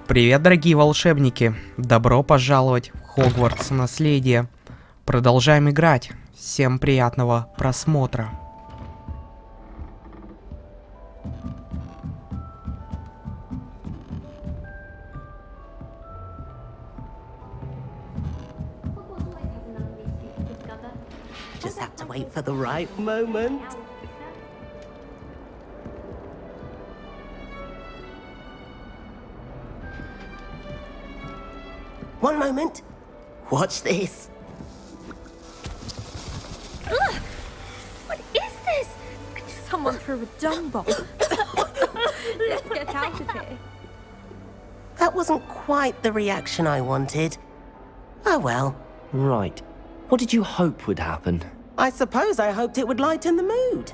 Привет, дорогие волшебники! Добро пожаловать в Хогвартс Наследие. Продолжаем играть. Всем приятного просмотра. Just have to wait for the right moment. One moment. Watch this. Ugh! What is this? Someone threw a dung bomb. Let's get out of here. That wasn't quite the reaction I wanted. Oh well. Right. What did you hope would happen? I suppose I hoped it would lighten the mood.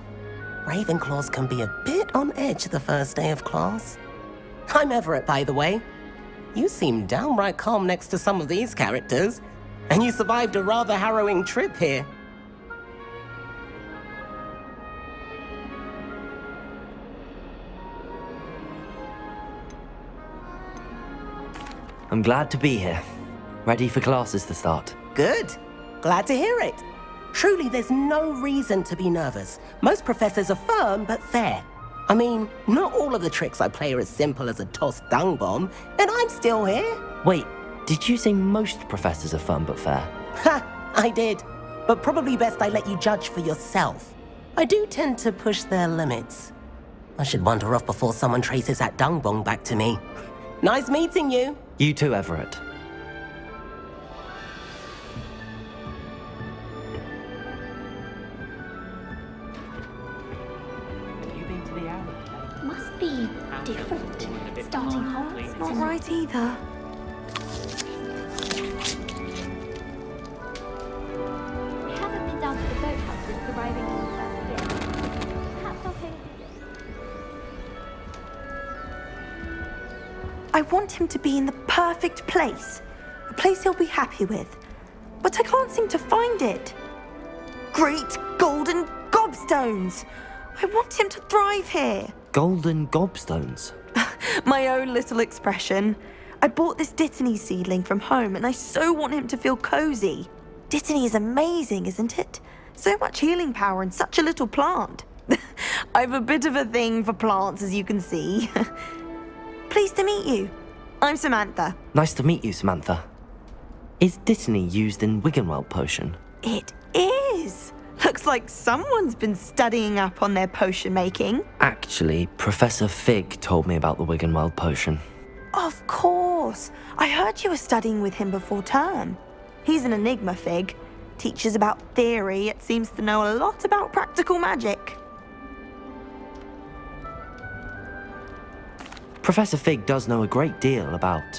Ravenclaws can be a bit on edge the first day of class. I'm Everett, by the way. You seem downright calm next to some of these characters, and you survived a rather harrowing trip here. I'm glad to be here. Ready for classes to start. Good. Glad to hear it. Truly, there's no reason to be nervous. Most professors are firm but fair. I mean, not all of the tricks I play are as simple as a tossed dung bomb, and I'm still here. Wait, did you say most professors are fun but fair? Ha! I did. But probably best I let you judge for yourself. I do tend to push their limits. I should wander off before someone traces that dung bomb back to me. Nice meeting you. You too, Everett. Must be different. Starting hot. Not right either. We haven't been down to the boathouse since arriving on the first day. Perhaps I'll pay I want him to be in the perfect place. A place he'll be happy with. But I can't seem to find it. Great golden gobstones! I want him to thrive here. Golden gobstones. My own little expression. I bought this Dittany seedling from home and I so want him to feel cozy. Dittany is amazing, isn't it? So much healing power in such a little plant. I've a bit of a thing for plants, as you can see. Pleased to meet you. I'm Samantha. Nice to meet you, Samantha. Is Dittany used in Wiggenweld potion? It is. Looks like someone's been studying up on their potion making. Actually, Professor Fig told me about the Wiggenweld potion. Of course. I heard you were studying with him before term. He's an enigma, Fig. Teaches about theory, yet seems to know a lot about practical magic. Professor Fig does know a great deal about,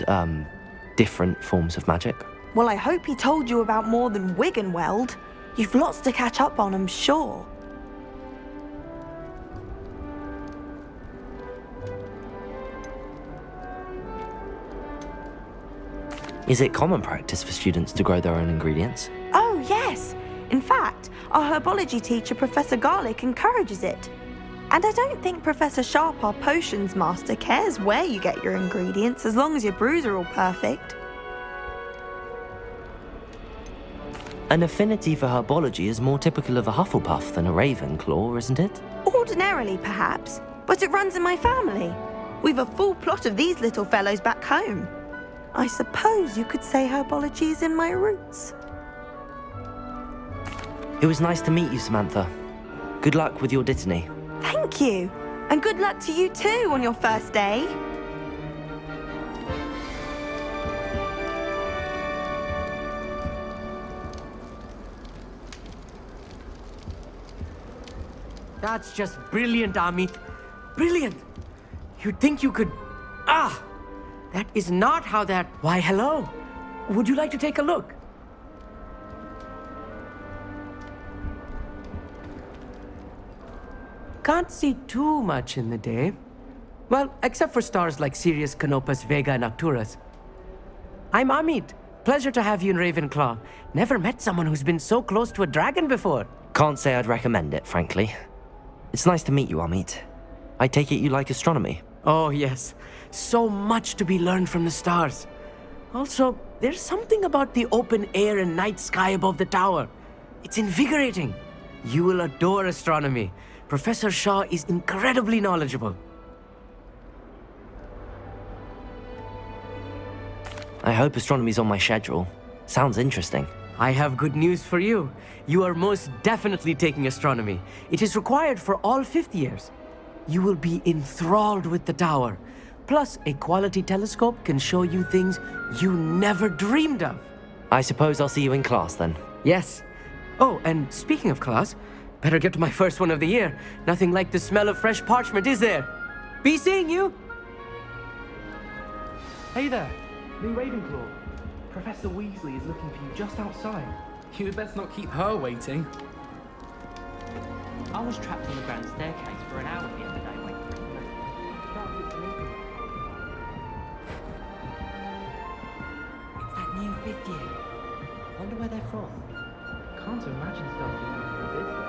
different forms of magic. Well, I hope he told you about more than Wiggenweld. You've lots to catch up on, I'm sure. Is it common practice for students to grow their own ingredients? Oh, yes. In fact, our herbology teacher, Professor Garlick, encourages it. And I don't think Professor Sharp, our potions master, cares where you get your ingredients as long as your brews are all perfect. An affinity for herbology is more typical of a Hufflepuff than a Ravenclaw, isn't it? Ordinarily, perhaps, but it runs in my family. We've a full plot of these little fellows back home. I suppose you could say herbology is in my roots. It was nice to meet you, Samantha. Good luck with your Dittany. Thank you. And good luck to you too on your first day. That's just brilliant, Amit. Brilliant. You'd think you could... Ah! That is not how that... Why, hello. Would you like to take a look? Can't see too much in the day. Well, except for stars like Sirius, Canopus, Vega, and Arcturus. I'm Amit. Pleasure to have you in Ravenclaw. Never met someone who's been so close to a dragon before. Can't say I'd recommend it, frankly. It's nice to meet you, Amit. I take it you like astronomy. Oh, yes. So much to be learned from the stars. Also, there's something about the open air and night sky above the tower. It's invigorating. You will adore astronomy. Professor Shaw is incredibly knowledgeable. I hope astronomy's on my schedule. Sounds interesting. I have good news for you. You are most definitely taking astronomy. It is required for all fifth years. You will be enthralled with the tower. Plus, a quality telescope can show you things you never dreamed of. I suppose I'll see you in class then. Yes. Oh, and speaking of class, better get to my first one of the year. Nothing like the smell of fresh parchment, is there? Be seeing you! Hey there, Lee Ravenclaw. Professor Weasley is looking for you just outside. You had best not keep her waiting. I was trapped on the grand staircase for an hour the other day waiting for you. It's that new fifth year. Wonder where they're from. Can't imagine starting off with this way.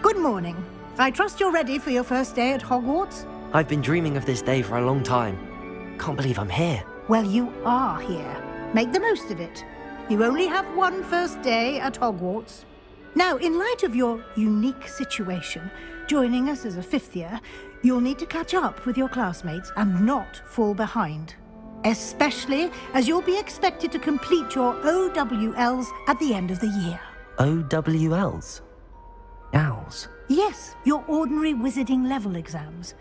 Good morning. I trust you're ready for your first day at Hogwarts? I've been dreaming of this day for a long time. Can't believe I'm here. Well, you are here. Make the most of it. You only have one first day at Hogwarts. Now, in light of your unique situation, joining us as a fifth year, you'll need to catch up with your classmates and not fall behind. Especially as you'll be expected to complete your OWLs at the end of the year. OWLs? Owls? Yes, your ordinary wizarding level exams.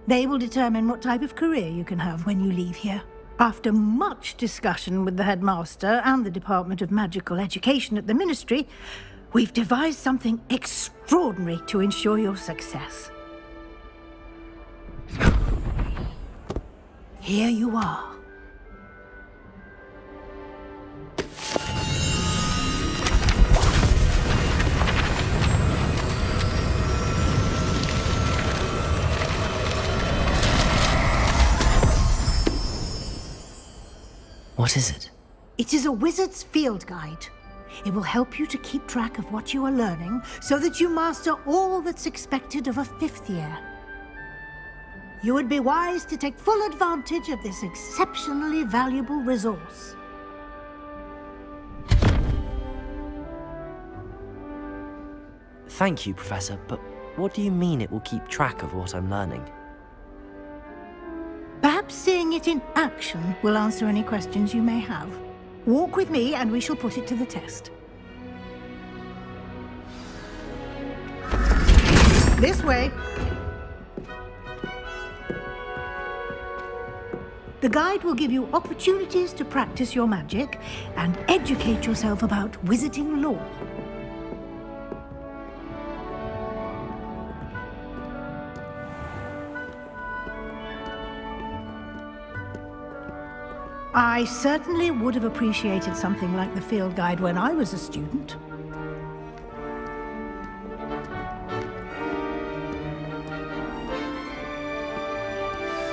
They will determine what type of career you can have when you leave here. After much discussion with the headmaster and the Department of Magical Education at the Ministry, we've devised something extraordinary to ensure your success. Here you are. What is it? It is a wizard's field guide. It will help you to keep track of what you are learning so that you master all that's expected of a fifth year. You would be wise to take full advantage of this exceptionally valuable resource. Thank you, Professor, but what do you mean it will keep track of what I'm learning? Perhaps seeing it in action will answer any questions you may have. Walk with me and we shall put it to the test. This way. The guide will give you opportunities to practice your magic and educate yourself about wizarding lore. I certainly would have appreciated something like the field guide when I was a student.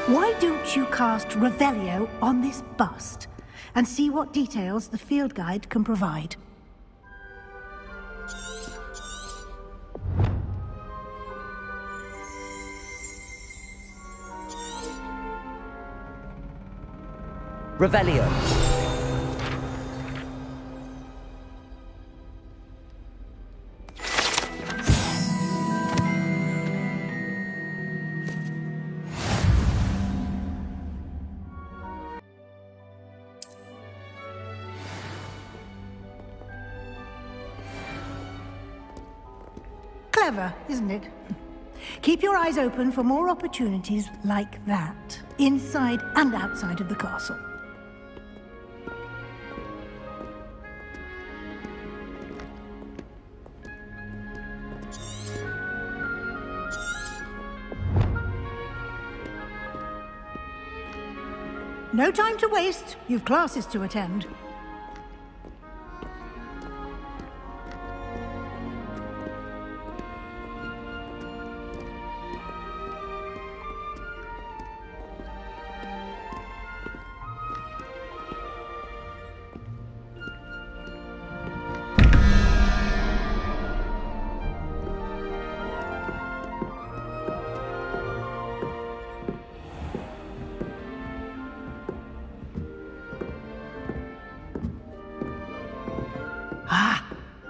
Why don't you cast Revelio on this bust and see what details the field guide can provide? Revelio. Clever, isn't it? Keep your eyes open for more opportunities like that, inside and outside of the castle. No time to waste. You've classes to attend.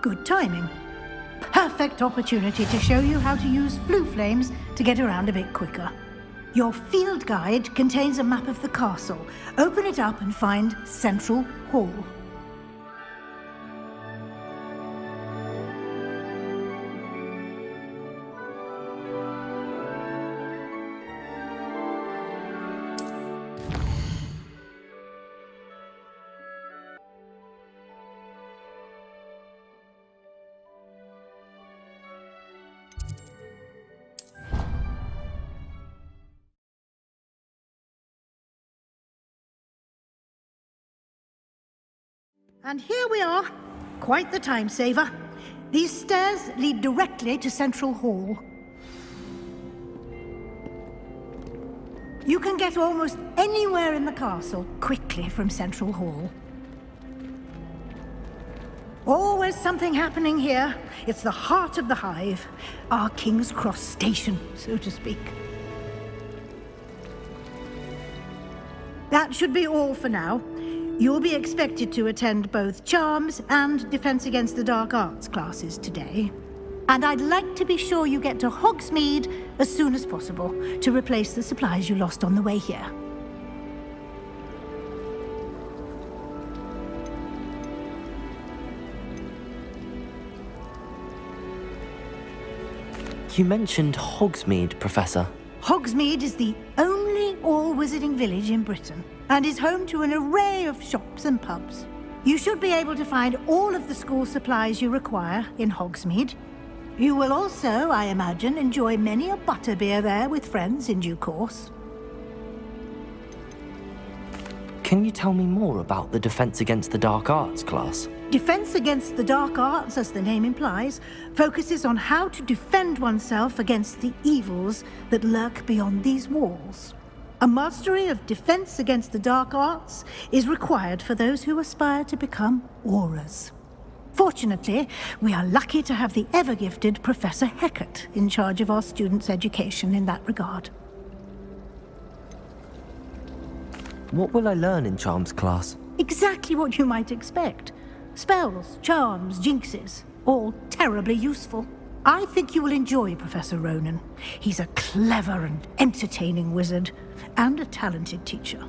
Good timing. Perfect opportunity to show you how to use flue flames to get around a bit quicker. Your field guide contains a map of the castle. Open it up and find Central Hall. And here we are. Quite the time saver. These stairs lead directly to Central Hall. You can get almost anywhere in the castle quickly from Central Hall. Always something happening here. It's the heart of the hive. Our King's Cross station, so to speak. That should be all for now. You'll be expected to attend both Charms and Defense Against the Dark Arts classes today. And I'd like to be sure you get to Hogsmeade as soon as possible to replace the supplies you lost on the way here. You mentioned Hogsmeade, Professor. Hogsmeade is the only all-wizarding village in Britain and is home to an array of shops and pubs. You should be able to find all of the school supplies you require in Hogsmeade. You will also, I imagine, enjoy many a butterbeer there with friends in due course. Can you tell me more about the Defense Against the Dark Arts class? Defense Against the Dark Arts, as the name implies, focuses on how to defend oneself against the evils that lurk beyond these walls. A mastery of Defense Against the Dark Arts is required for those who aspire to become Aurors. Fortunately, we are lucky to have the ever-gifted Professor Hecat in charge of our students' education in that regard. What will I learn in Charms class? Exactly what you might expect. Spells, charms, jinxes, all terribly useful. I think you will enjoy Professor Ronan. He's a clever and entertaining wizard, and a talented teacher.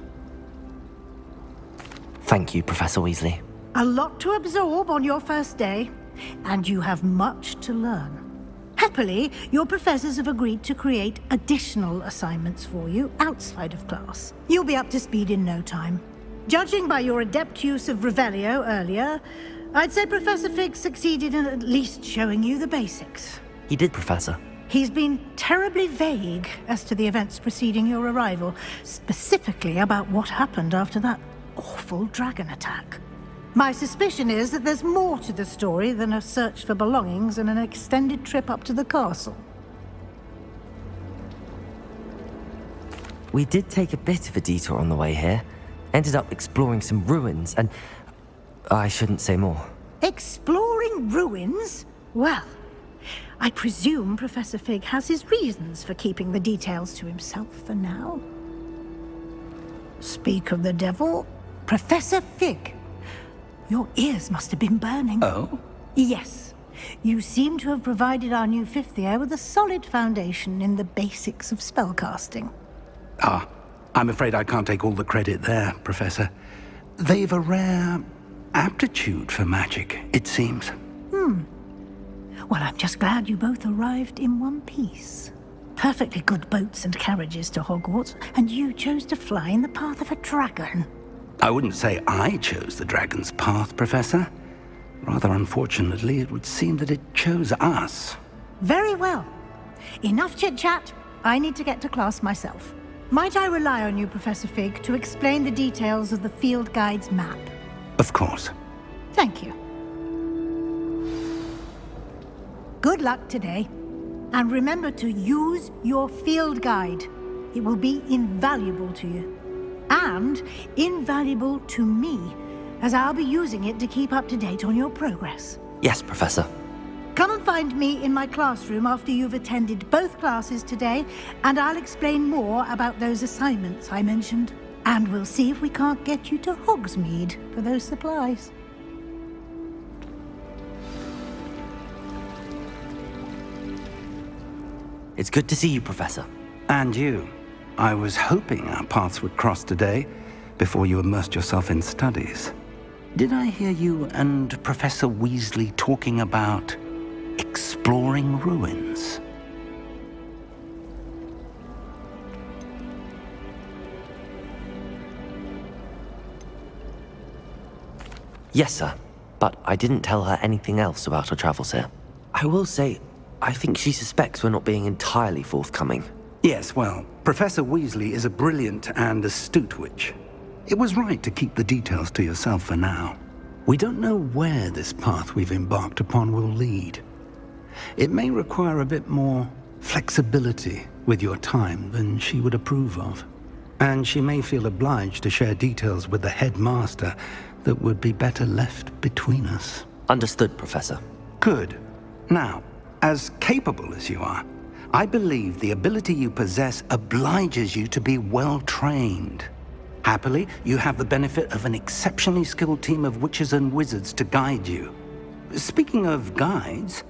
Thank you, Professor Weasley. A lot to absorb on your first day, and you have much to learn. Happily, your professors have agreed to create additional assignments for you outside of class. You'll be up to speed in no time. Judging by your adept use of Revelio earlier, I'd say Professor Fig succeeded in at least showing you the basics. He did, Professor. He's been terribly vague as to the events preceding your arrival, specifically about what happened after that awful dragon attack. My suspicion is that there's more to the story than a search for belongings and an extended trip up to the castle. We did take a bit of a detour on the way here. Ended up exploring some ruins, and I shouldn't say more. Exploring ruins? Well, I presume Professor Fig has his reasons for keeping the details to himself for now. Speak of the devil, Professor Fig. Your ears must have been burning. Oh? Yes. You seem to have provided our new fifth year with a solid foundation in the basics of spellcasting. Ah, I'm afraid I can't take all the credit there, Professor. They've a rare aptitude for magic, it seems. Well, I'm just glad you both arrived in one piece. Perfectly good boats and carriages to Hogwarts, and you chose to fly in the path of a dragon. I wouldn't say I chose the dragon's path, Professor. Rather unfortunately, it would seem that it chose us. Very well. Enough chit-chat. I need to get to class myself. Might I rely on you, Professor Fig, to explain the details of the field guide's map? Of course. Thank you. Good luck today. And remember to use your field guide. It will be invaluable to you. And invaluable to me, as I'll be using it to keep up to date on your progress. Yes, Professor. Come and find me in my classroom after you've attended both classes today, and I'll explain more about those assignments I mentioned. And we'll see if we can't get you to Hogsmeade for those supplies. It's good to see you, Professor. And you. I was hoping our paths would cross today, before you immersed yourself in studies. Did I hear you and Professor Weasley talking about exploring ruins? Yes, sir. But I didn't tell her anything else about our travels here. I will say, I think she suspects we're not being entirely forthcoming. Yes, well, Professor Weasley is a brilliant and astute witch. It was right to keep the details to yourself for now. We don't know where this path we've embarked upon will lead. It may require a bit more flexibility with your time than she would approve of. And she may feel obliged to share details with the headmaster that would be better left between us. Understood, Professor. Good. Now, as capable as you are, I believe the ability you possess obliges you to be well trained. Happily, you have the benefit of an exceptionally skilled team of witches and wizards to guide you. Speaking of guides,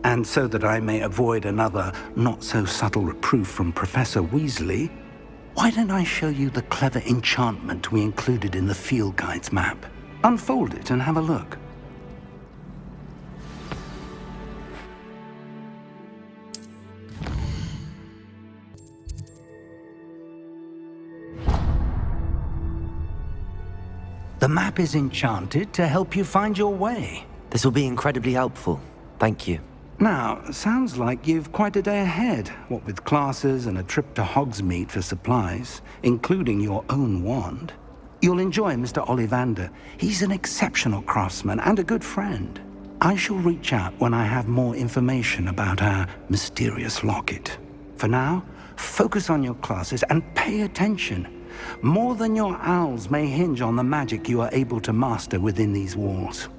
and so that I may avoid another not-so-subtle reproof from Professor Weasley, why don't I show you the clever enchantment we included in the field guide's map? Unfold it and have a look. The map is enchanted to help you find your way. This will be incredibly helpful. Thank you. Now, sounds like you've quite a day ahead, what with classes and a trip to Hogsmeade for supplies, including your own wand. You'll enjoy Mr. Ollivander. He's an exceptional craftsman and a good friend. I shall reach out when I have more information about our mysterious locket. For now, focus on your classes and pay attention. More than your owls may hinge on the magic you are able to master within these walls.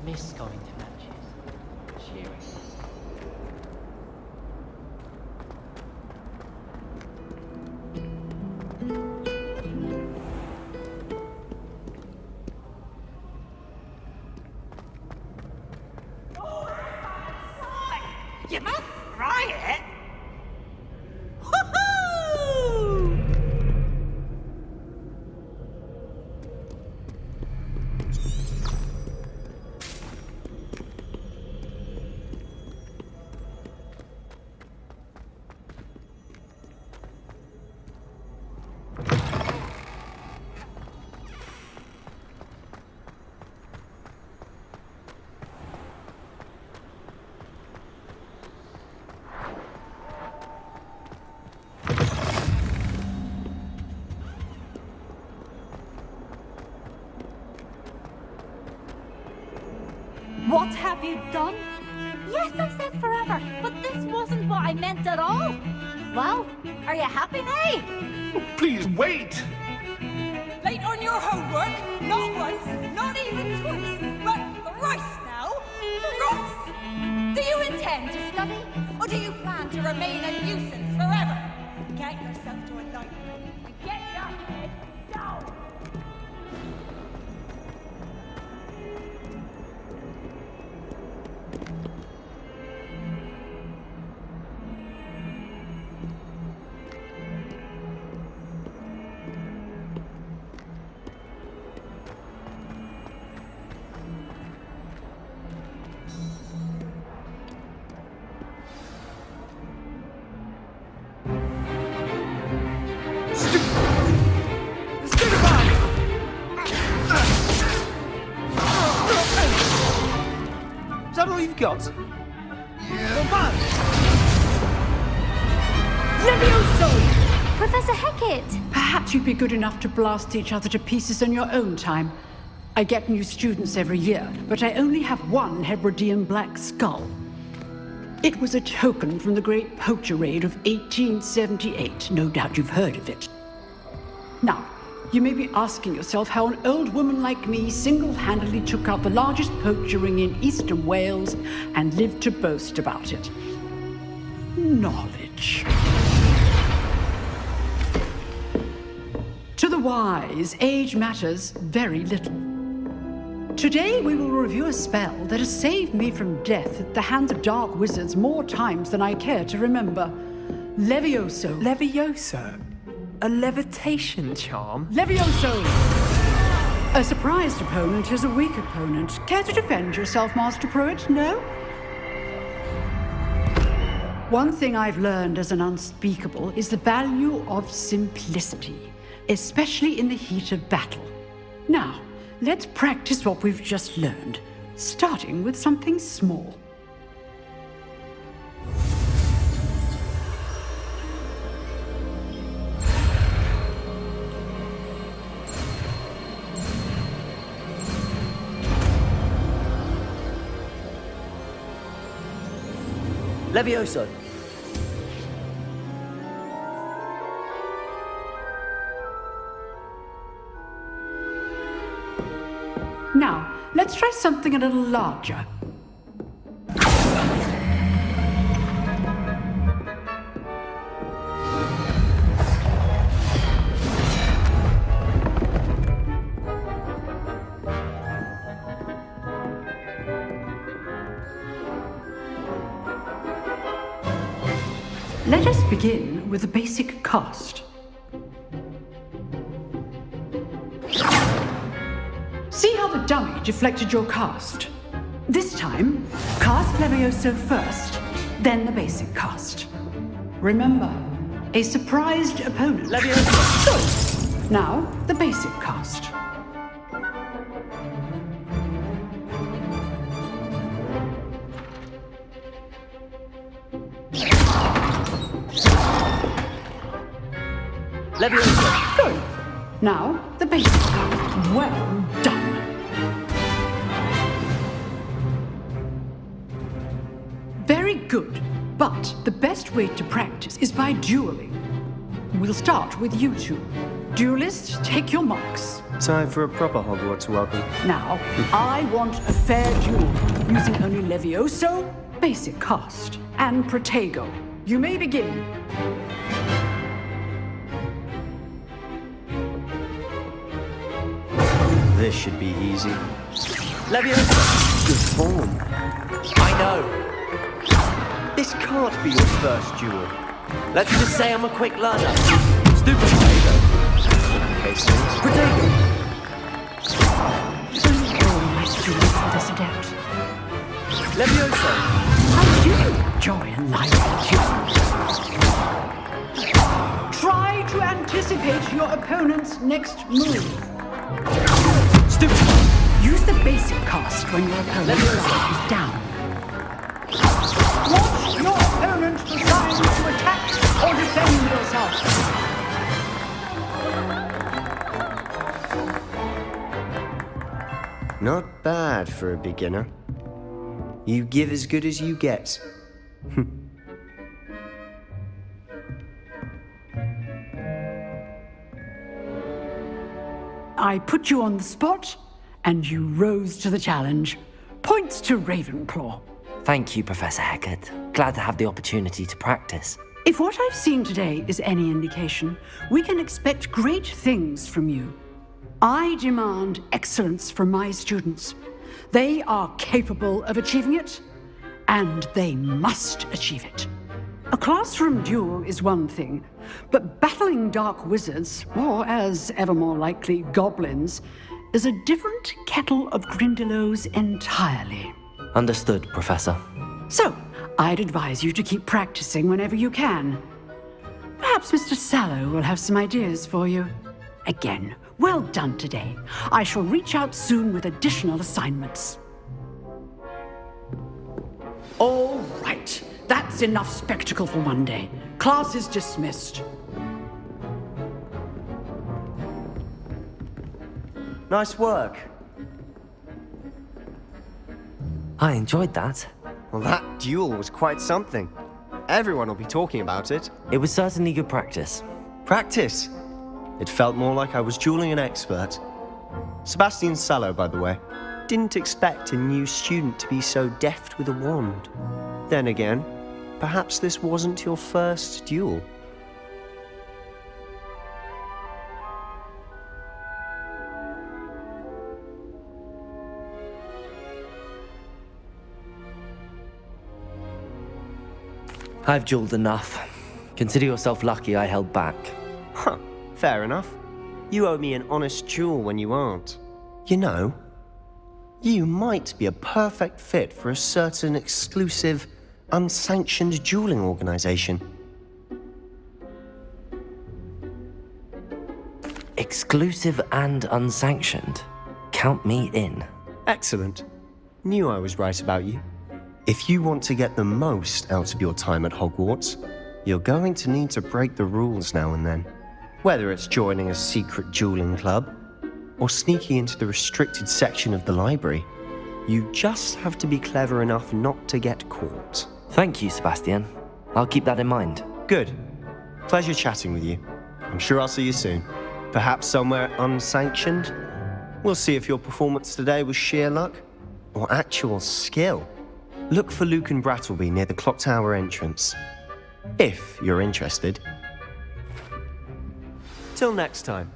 Miss going to matches. Cheering. You must try it. What have you done? Yes, I said forever, but this wasn't what I meant at all. Well, are you happy now? Please wait! Late on your homework? Not once, not even twice, but thrice now. Thrice! Do you intend to study, or do you plan to remain a nuisance forever. Get yourself to a library and get your head down. Is that all you've got? Levioso! Professor Hackett! Perhaps you'd be good enough to blast each other to pieces in your own time. I get new students every year, but I only have one Hebridean black skull. It was a token from the Great Poacher Raid of 1878. No doubt you've heard of it. Now, you may be asking yourself how an old woman like me single-handedly took out the largest poacher ring in eastern Wales and lived to boast about it. Knowledge. To the wise, age matters very little. Today we will review a spell that has saved me from death at the hands of dark wizards more times than I care to remember. Levioso. Levioso? A levitation charm? Levioso! A surprised opponent is a weak opponent. Care to defend yourself, Master Pruitt? No? One thing I've learned as an unspeakable is the value of simplicity, especially in the heat of battle. Now, let's practice what we've just learned, starting with something small. Levioso. Now, let's try something a little larger. Let us begin with a basic cast. See how the dummy deflected your cast? This time, cast Levioso first, then the basic cast. Remember, a surprised opponent. Levioso! Good. Now, the basic cast. Levioso! Good. Now, the basic cast. Well done. Very good, but the best way to practice is by dueling. We'll start with you two. Duelists, take your marks. Time for a proper Hogwarts welcome. Now, I want a fair duel, using only Levioso, basic cast, and Protego. You may begin. This should be easy. Levioso! Good form. I know. This can't be your first duel. Let's just say I'm a quick learner. Stupid Protego. Cases. Protego! Oh, my students for this adept. Levioso! I do enjoy a lively duel. Try to anticipate your opponent's next move. Stupid! Use the basic cast when your opponent's guard is down. Watch your opponent decide to attack or defend yourself. Not bad for a beginner. You give as good as you get. I put you on the spot, and you rose to the challenge. Points to Ravenclaw. Thank you, Professor Hecat. Glad to have the opportunity to practice. If what I've seen today is any indication, we can expect great things from you. I demand excellence from my students. They are capable of achieving it, and they must achieve it. A classroom duel is one thing, but battling dark wizards, or as ever more likely, goblins, is a different kettle of grindylows entirely. Understood, Professor. So, I'd advise you to keep practicing whenever you can. Perhaps Mr. Sallow will have some ideas for you. Again, well done today. I shall reach out soon with additional assignments. All right. That's enough spectacle for one day. Class is dismissed. Nice work. I enjoyed that. Well, that duel was quite something. Everyone will be talking about it. It was certainly good practice. Practice? It felt more like I was dueling an expert. Sebastian Sallow, by the way. Didn't expect a new student to be so deft with a wand. Then again, perhaps this wasn't your first duel. I've dueled enough. Consider yourself lucky I held back. Huh, fair enough. You owe me an honest duel when you aren't. You know, you might be a perfect fit for a certain exclusive, unsanctioned dueling organization. Exclusive and unsanctioned. Count me in. Excellent. Knew I was right about you. If you want to get the most out of your time at Hogwarts, you're going to need to break the rules now and then. Whether it's joining a secret dueling club, or sneaking into the restricted section of the library, you just have to be clever enough not to get caught. Thank you, Sebastian. I'll keep that in mind. Good. Pleasure chatting with you. I'm sure I'll see you soon. Perhaps somewhere unsanctioned? We'll see if your performance today was sheer luck, or actual skill. Look for Luke and Brattleby near the clock tower entrance. If you're interested. Till next time.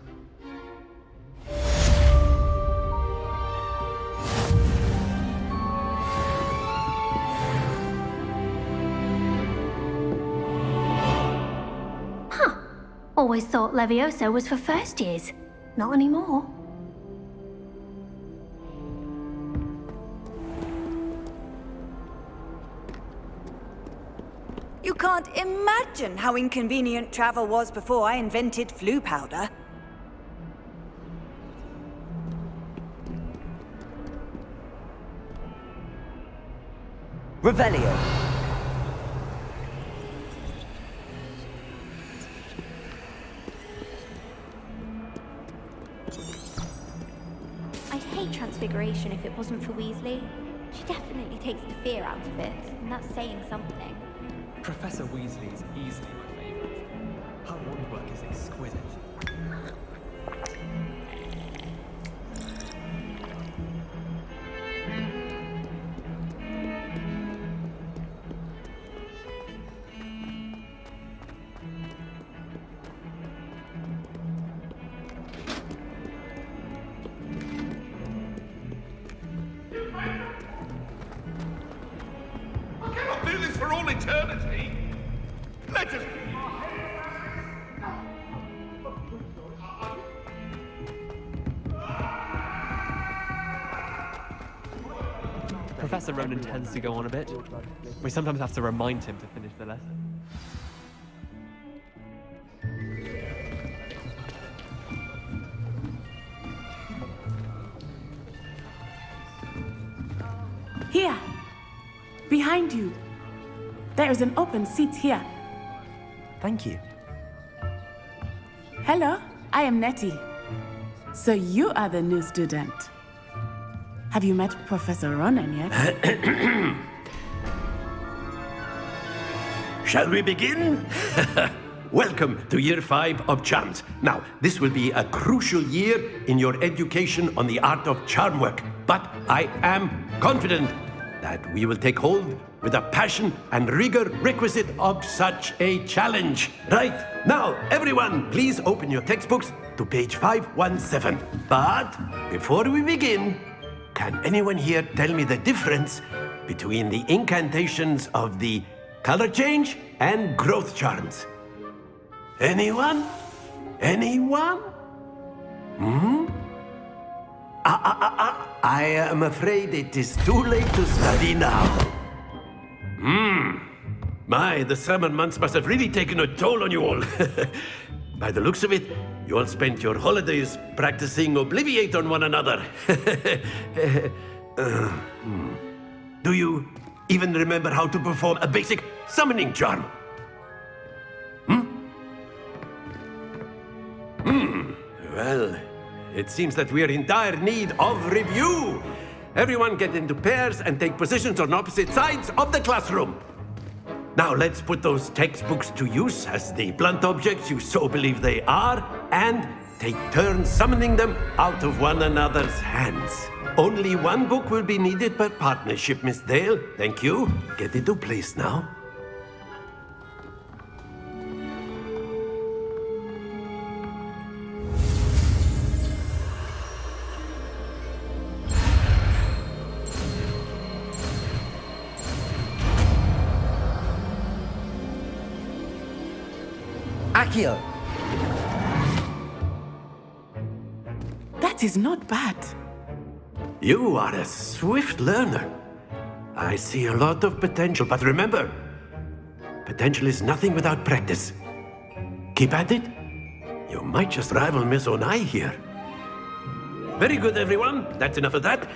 Huh. Always thought Levioso was for first years. Not anymore. You can't imagine how inconvenient travel was before I invented flu powder. Revelio. I'd hate Transfiguration if it wasn't for Weasley. She definitely takes the fear out of it, and that's saying something. Professor Weasley is easily my favourite. Her wand work is exquisite. I cannot do this for all eternity. Let us. Professor Ronan tends to go on a bit. We sometimes have to remind him to finish the lesson. Here, behind you. There is an open seat here. Thank you. Hello, I am Nettie. So you are the new student. Have you met Professor Ronan yet? Shall we begin? Welcome to Year 5 of Charms. Now, this will be a crucial year in your education on the art of charm work, but I am confident that we will take hold with the passion and rigor requisite of such a challenge. Right, now, everyone, please open your textbooks to page 517. But before we begin, can anyone here tell me the difference between the incantations of the color change and growth charms? Anyone? Anyone? I am afraid it is too late to study now. My, the summer months must have really taken a toll on you all. By the looks of it, you all spent your holidays practicing Obliviate on one another. Do you even remember how to perform a basic summoning charm? Well, it seems that we are in dire need of review. Everyone get into pairs and take positions on opposite sides of the classroom. Now let's put those textbooks to use as the blunt objects you so believe they are, and take turns summoning them out of one another's hands. Only one book will be needed per partnership, Miss Dale. Thank you. Get into place now. Akio! That is not bad. You are a swift learner. I see a lot of potential, but remember, potential is nothing without practice. Keep at it. You might just rival Miss Onai here. Very good, everyone. That's enough of that.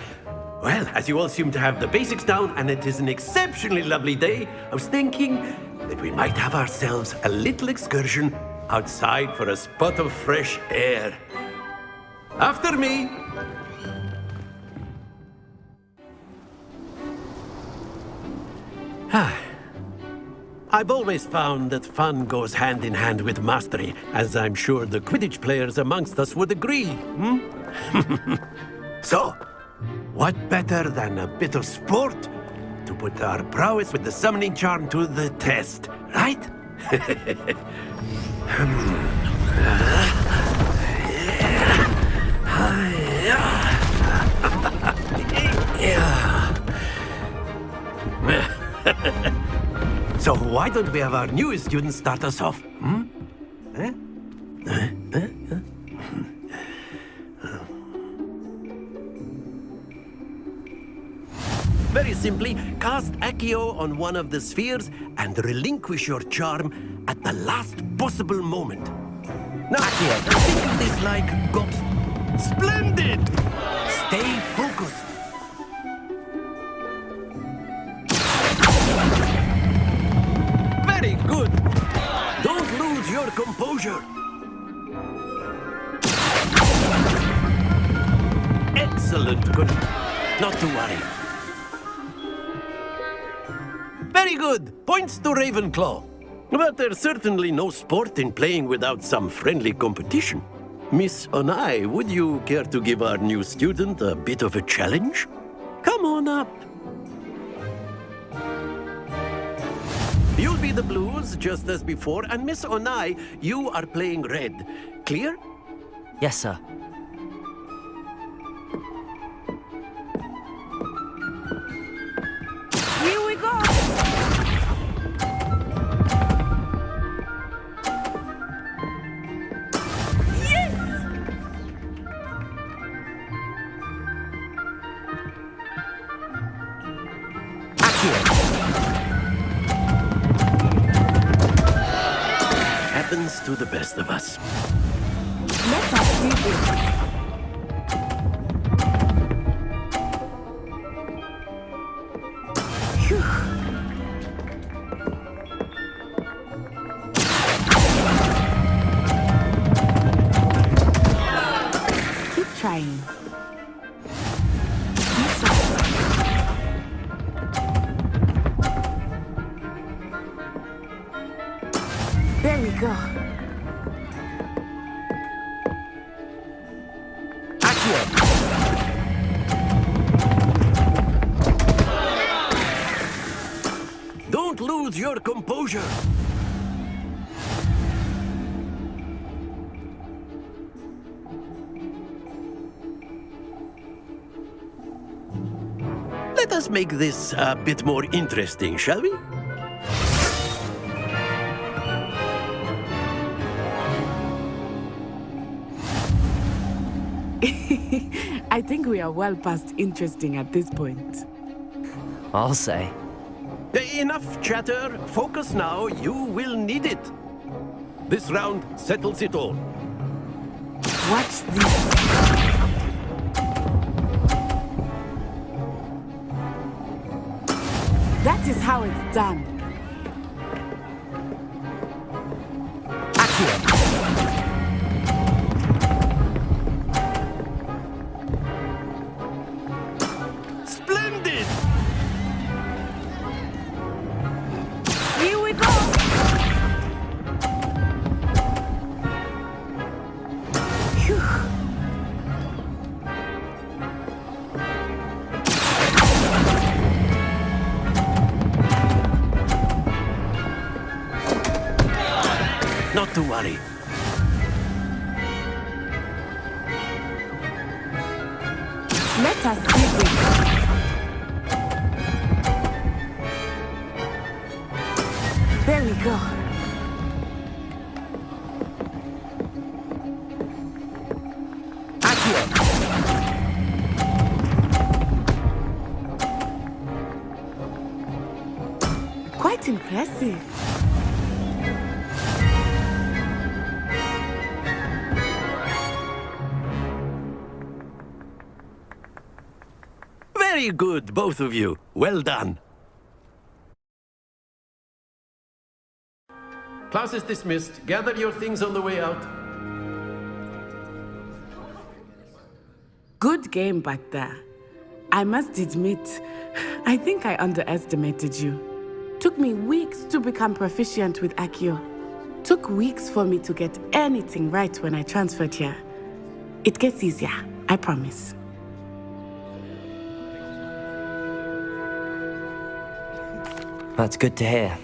Well, as you all seem to have the basics down, and it is an exceptionally lovely day, I was thinking that we might have ourselves a little excursion outside for a spot of fresh air. After me. I've always found that fun goes hand in hand with mastery, as I'm sure the Quidditch players amongst us would agree. So, what better than a bit of sport to put our prowess with the summoning charm to the test, right? So why don't we have our newest student start us off? Very simply, cast Accio on one of the spheres and relinquish your charm at the last possible moment. Now, Accio, think of this like Splendid! Stay focused. Very good. Don't lose your composure. Excellent. Good. Not to worry. Very good. Points to Ravenclaw. But there's certainly no sport in playing without some friendly competition. Miss Onai, would you care to give our new student a bit of a challenge? Come on up. You'll be the blues, just as before, and Miss Onai, you are playing red. Clear? Yes, sir. Here we go! Happens to the best of us. Let us do this. Keep trying. There we go. Hold your composure. Let us make this a bit more interesting, shall we? I think we are well past interesting at this point. I'll say. Enough chatter. Focus now. You will need it. This round settles it all. Watch this. That is how it's done. Splendid! Here we go! Phew. Not to worry. Let us see this. There we go. Quite impressive. Very good, both of you. Well done. Class is dismissed. Gather your things on the way out. Good game back there. I must admit, I think I underestimated you. Took me weeks to become proficient with Accio. Took weeks for me to get anything right when I transferred here. It gets easier, I promise. That's good to hear.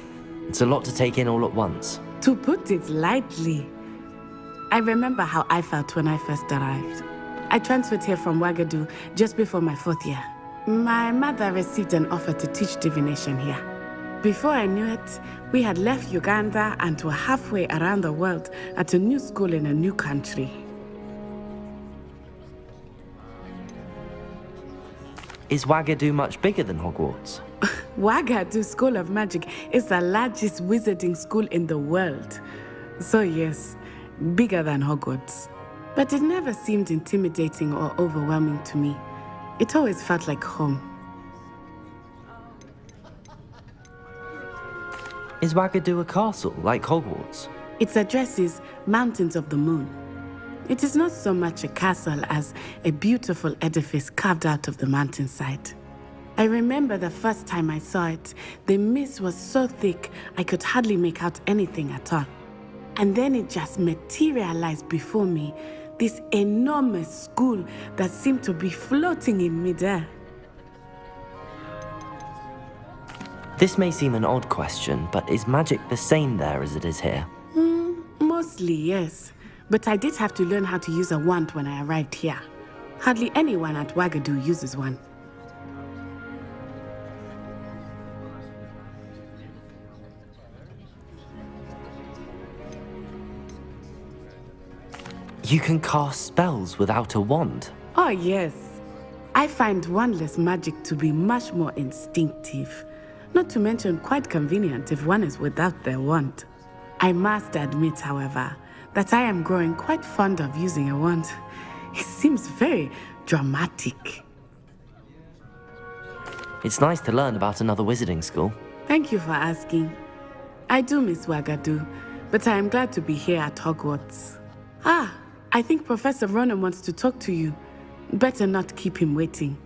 It's a lot to take in all at once. To put it lightly, I remember how I felt when I first arrived. I transferred here from Ouagadougou just before my 4th year. My mother received an offer to teach divination here. Before I knew it, we had left Uganda and were halfway around the world at a new school in a new country. Is Ouagadougou much bigger than Hogwarts? Ouagadougou School of Magic is the largest wizarding school in the world. So yes, bigger than Hogwarts. But it never seemed intimidating or overwhelming to me. It always felt like home. Is Ouagadougou a castle, like Hogwarts? Its address is Mountains of the Moon. It is not so much a castle as a beautiful edifice carved out of the mountainside. I remember the first time I saw it, the mist was so thick I could hardly make out anything at all. And then it just materialized before me, this enormous school that seemed to be floating in midair. This may seem an odd question, but is magic the same there as it is here? Mostly, yes. But I did have to learn how to use a wand when I arrived here. Hardly anyone at Ouagadougou uses one. You can cast spells without a wand? Oh, yes. I find wandless magic to be much more instinctive. Not to mention quite convenient if one is without their wand. I must admit, however, that I am growing quite fond of using a wand. It seems very dramatic. It's nice to learn about another wizarding school. Thank you for asking. I do miss Ouagadougou, but I am glad to be here at Hogwarts. Ah, I think Professor Ronan wants to talk to you. Better not keep him waiting.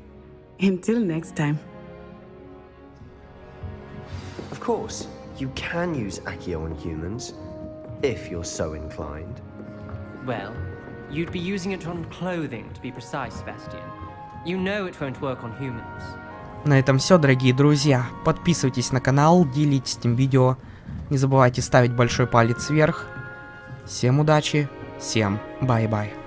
Until next time. Of course, you can use Accio on humans, if you're so inclined. Well, you'd be using it on clothing, to be precise, Sebastian. You know it won't work on humans. На этом все, дорогие друзья. Подписывайтесь на канал, делитесь этим видео. Не забывайте ставить большой палец вверх. Всем удачи, всем бай-бай.